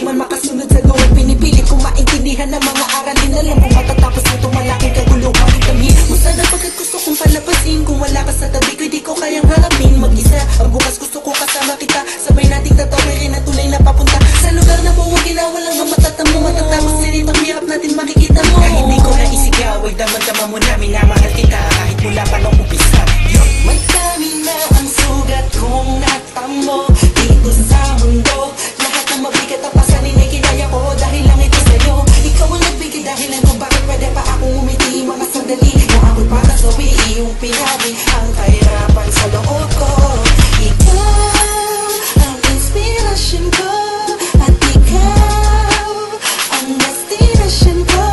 man makasunod sa gawin. Pinipilit kong maintindihan ng mga aralin. Alam kong matatapos nito malaking kaguluhan. Damhin mo sana pagkat gusto kong palabasin. Kung wala ka sa tabi ko, di ko kayang harapin. Mag-isa, ang bukas gusto ko kasama kita. Sabay nating tatawirin na tunay na papunta sa lugar na buwag ginawalang ang matatamo. Matatapos din itong hirap natin makikita mo. Kahit di ko na isigaw, ay damang-dama mo na minamahal kita. Kahit mula pa nung umpisa. Madami na ang sugat kong natamo dito sa mundo. Lahat ng mabigat ang pasanin ay kinaya ko dahil lang ito sa'yo. Ikaw ang nagbigay dahilan kung bakit pwede pa akong umiti. Mga sandali na ako'y para sawi iyong pinabi ang kahirapan sa loob ko. Ikaw ang inspirasyon ko at ikaw ang destinasyon ko.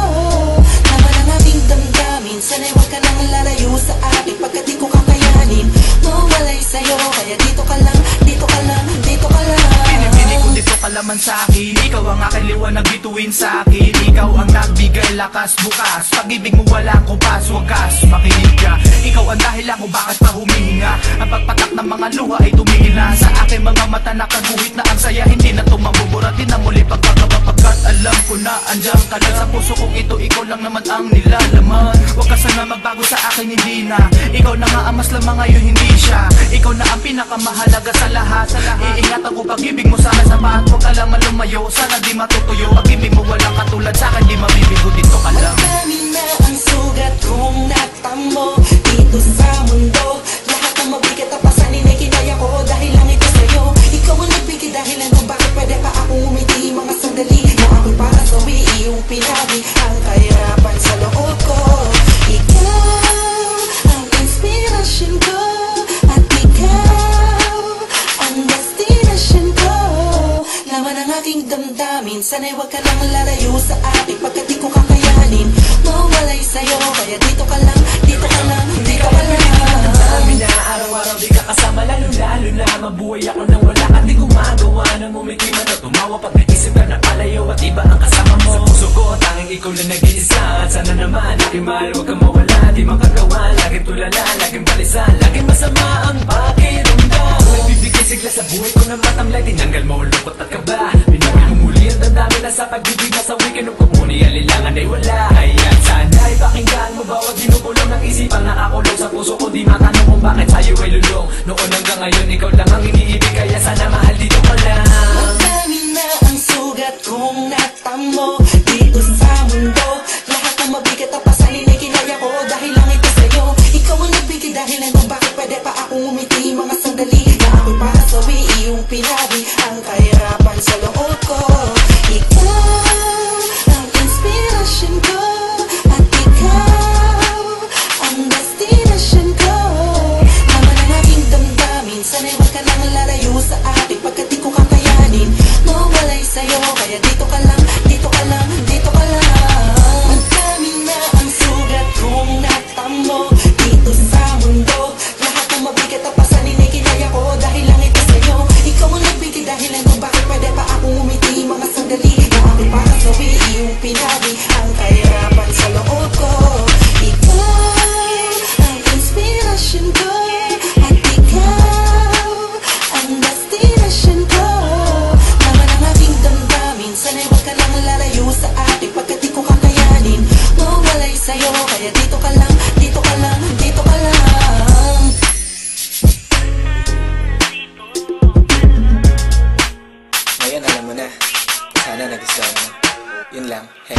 Naman ang aking damdamin, sana'y huwag ka nang lalayo sa akin pagkat di ko kakayanin mawalay sa'yo. Kaya dito ka lang, dito ka lang, dito ka lang. Pinipili ko dito ka laman sa'kin. Ikaw ang aking liwanag bituin sa'kin. Ikaw ang nagbigay lakas bukas. Pag-ibig mo walang kumpas, wagas makinig ka. Ikaw ang dahilan kung bakit pa humihinga. Ang pagpatak ng mga luha ay tumigil na. Sa aking mga mata nakaguhit na ang saya. Hindi na ito mamuburatin na muli pagkakapagkat alam ko na andyan ka lang sa puso kong ito. Ikaw lang naman ang nilalaman. Huwag ka sana magbago sa akin, hindi na. Ikaw na nga ang mas lamang ngayon, hindi siya. Ikaw na ang pinakamahalaga sa lahat. Iingatan ko pag-ibig mo sana sa pahat. Huwag ka lang malumayo, sana di matutuyo. Pag-ibig mo walang katulad sa akin, di mabibigo, dito ka lang. Madami na ang sugat kong natamo dito sa mundo. Lahat ng mabigat ang pasanin ay kinaya ko dahil lang ito sa'yo. Ikaw ang nagbigay dahilan kung bakit pwede pa akong umiti. Mga sandali na ako'y para sawi iyong pinabi ang kahirapan sa loob ko. Ikaw ang inspirasyon ko at ikaw ang destinasyon ko. Laman ang aking damdamin, sana'y huwag ka lang lalayo sa akin pagkat di ko kakayanin mawalay sa'yo. Kaya dito ka lang, dito ka lang, dito ka lang. Amin na araw-araw di ka kasama, lalo-lalo na mabuhay ako nang wala ka. Di gumagawa ng umiti man o tumawa pag naisip ka na palayo at iba ang kasama mo. Sa puso ko tanging ikaw na nag-iisa. At sana naman aking mahal, huwag kang mawala. Di makagawa, laging tulala, laging balisan, laging masama ang pakiramdam. Nagbibigay sigla sa buhay ko na matamlay. Tinanggal mo ang lungkot at kaba. Pinawin mo muli ang damdamin na sa pag-ibig na sa weekend of kumuni. Alilangan ay wala. Ayan sana'y pakinggan mo bawat ginukulong ng isipan nakakulong sa puso ko. Di matanong kung bakit sa'yo ay lulong. Noon hanggang ngayon ikaw lang ang iniibig. Kaya sana mahal dito ka lang. Madami na ang sugat kong natamo dito sa mundo. Lahat ng mabigat ang pasanin ay kinaya ko dahil lang ito sa'yo. Ikaw ang nagbigay dahilan kung bakit pwede pa akong umiti. Mga sandali na ako'y para sawi iyong pinabi ang kahirapan sa loob ko. Ikaw ang inspirasyon ko at ikaw ang destinasyon ko. Naman ang aking damdamin, sana'y huwag ka lang lalayo sa akin pagkat di ko kakayanin mawalay sa'yo. Kaya dito ka lang, dito ka lang, dito ka lang. Madami na ang sugat kong natamo dito sa mundo. Lahat ng mabigat ang pasanin ay kinaya ko dahil lang ito sa'yo. Ikaw ang nagbigay dahilan kung bakit pwede pa akong umiti. Mga sandali na ako'y para sawi iyong pinabi ang kahirapan sa loob ko. Ikaw ang inspirasyon ko at ikaw ang destinasyon ko. Naman ang aking damdamin, sana'y huwag ka lang lalayo sa akin pagkat di ko kakayanin mawalay sa'yo. Kaya dito ka lang, dito ka lang, dito ka lang. Ngayon alam mo na. Sana nagustuhan mo. Yun lang. Hey.